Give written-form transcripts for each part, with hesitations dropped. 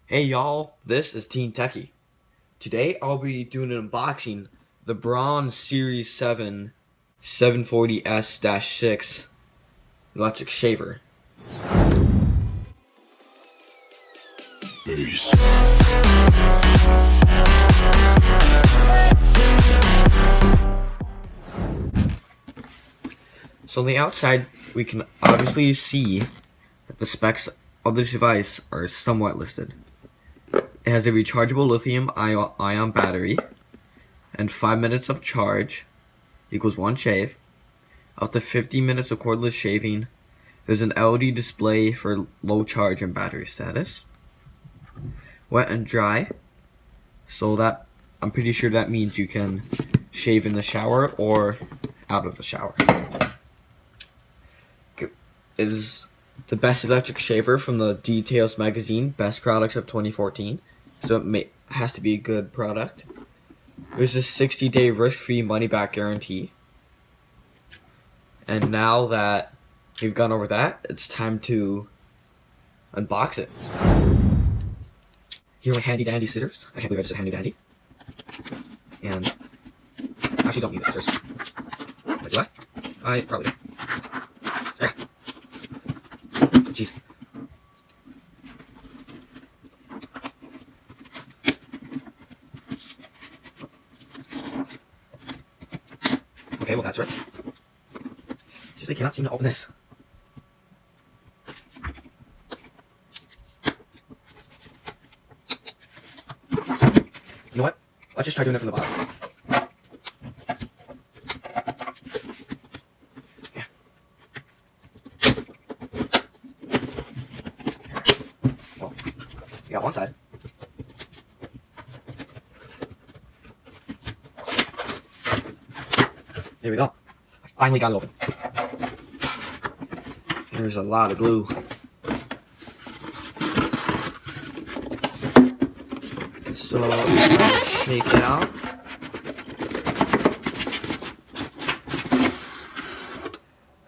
Hey y'all, this is TeenTechie. Today I'll be doing an unboxing the Braun Series 7 740S-6 electric shaver. Peace. So on the outside we can obviously see that the specs of this device are somewhat listed. It has a rechargeable lithium ion battery and 5 minutes of charge equals 1 shave. Up to 50 minutes of cordless shaving. There's an LED display for low charge and battery status. Wet and dry. So that, I'm pretty sure that means you can shave in the shower or out of the shower. It is the best electric shaver from the Details magazine, Best Products of 2014. So it has to be a good product. There's a 60-day risk-free money-back guarantee. And now that we've gone over that, it's time to unbox it. Here are my handy-dandy scissors. I can't believe I just said handy-dandy. And I actually don't need the scissors. But do I? I probably do. Ah. Jeez. Okay, well that's right. Seriously, cannot seem to open this. You know what? Let's just try doing it from the bottom. Yeah. Well, we got one side. There we go. I finally got it open. There's a lot of glue. So, shake it out.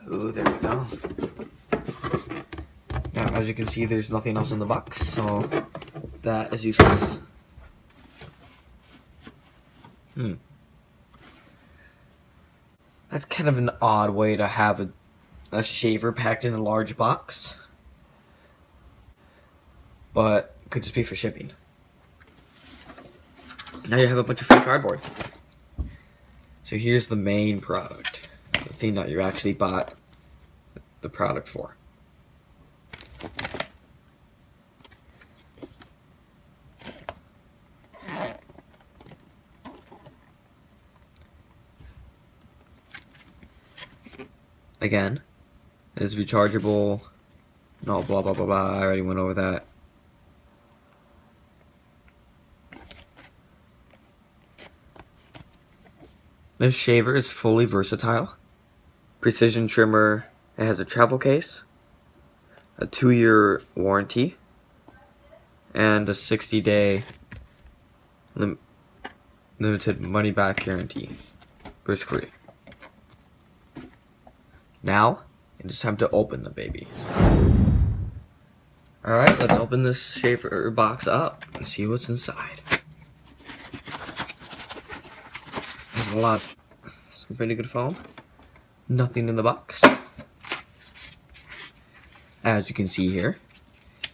Ooh, there we go. Now, as you can see, there's nothing else in the box, so that is useless. That's kind of an odd way to have a shaver packed in a large box, but it could just be for shipping. Now you have a bunch of free cardboard. So here's the main product, the thing that you actually bought the product for. Again, it is rechargeable. No, blah blah blah blah. I already went over that. This shaver is fully versatile. Precision trimmer. It has a travel case, a 2-year warranty, and a 60-day limited money-back guarantee. Risk-free. Now, it's time to open the baby. Alright, let's open this shaver box up and see what's inside. There's a lot. Some pretty good foam. Nothing in the box. As you can see here,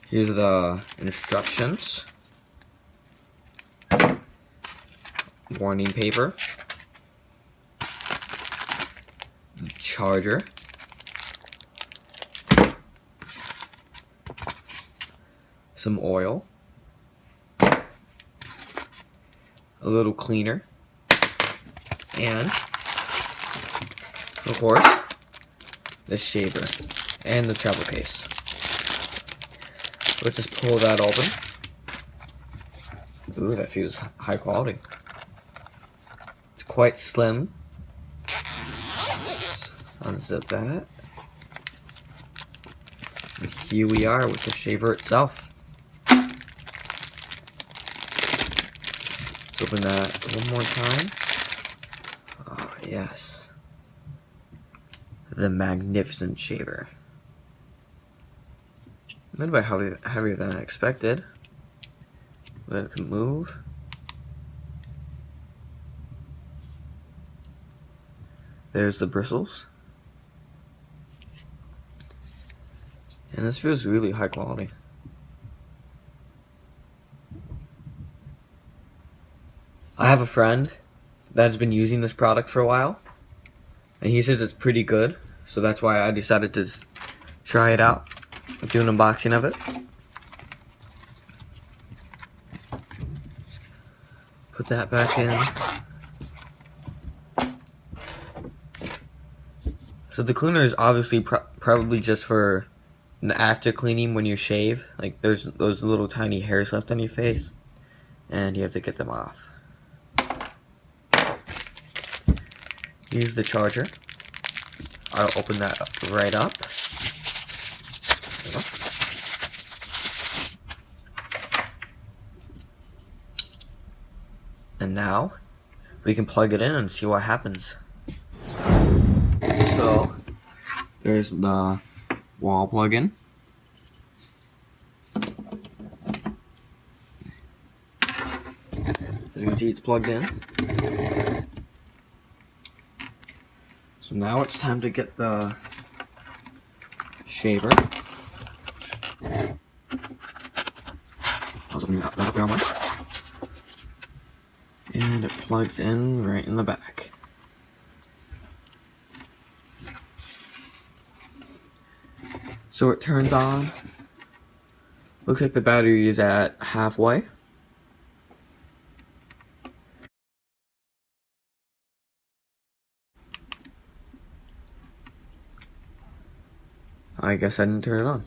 here's the instructions. Warning paper. The charger. Some oil. A little cleaner. And, of course, the shaver and the travel case. Let's just pull that open. Ooh, that feels high quality. It's quite slim. Let's unzip that. And here we are with the shaver itself. Let's open that one more time. Oh, yes. The magnificent shaver. A little bit heavier than I expected. Let it move. There's the bristles. And this feels really high quality. I have a friend that's been using this product for a while, and he says it's pretty good, so that's why I decided to try it out. I'll do an unboxing of it. Put that back in. So the cleaner is obviously probably just for an after cleaning when you shave. Like there's those little tiny hairs left on your face, and you have to get them off. Use the charger. I'll open that right up. And now we can plug it in and see what happens. So there's the wall plug-in. As you can see, it's plugged in. So now it's time to get the shaver. And it plugs in right in the back. So it turns on. Looks like the battery is at halfway. I guess I didn't turn it on.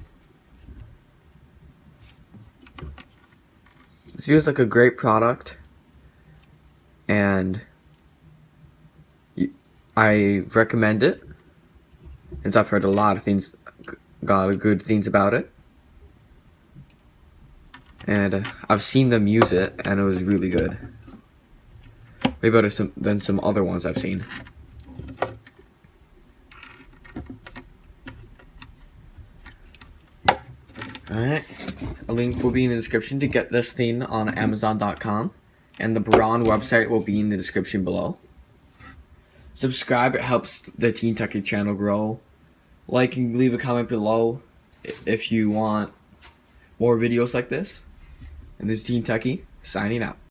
This feels like a great product, and I recommend it, since I've heard a lot of good things about it. And I've seen them use it, and it was really good. Way better than some other ones I've seen. Alright, a link will be in the description to get this thing on Amazon.com, and the Braun website will be in the description below. Subscribe, it helps the TeenTechie channel grow. Like and leave a comment below if you want more videos like this. And this is TeenTechie, signing out.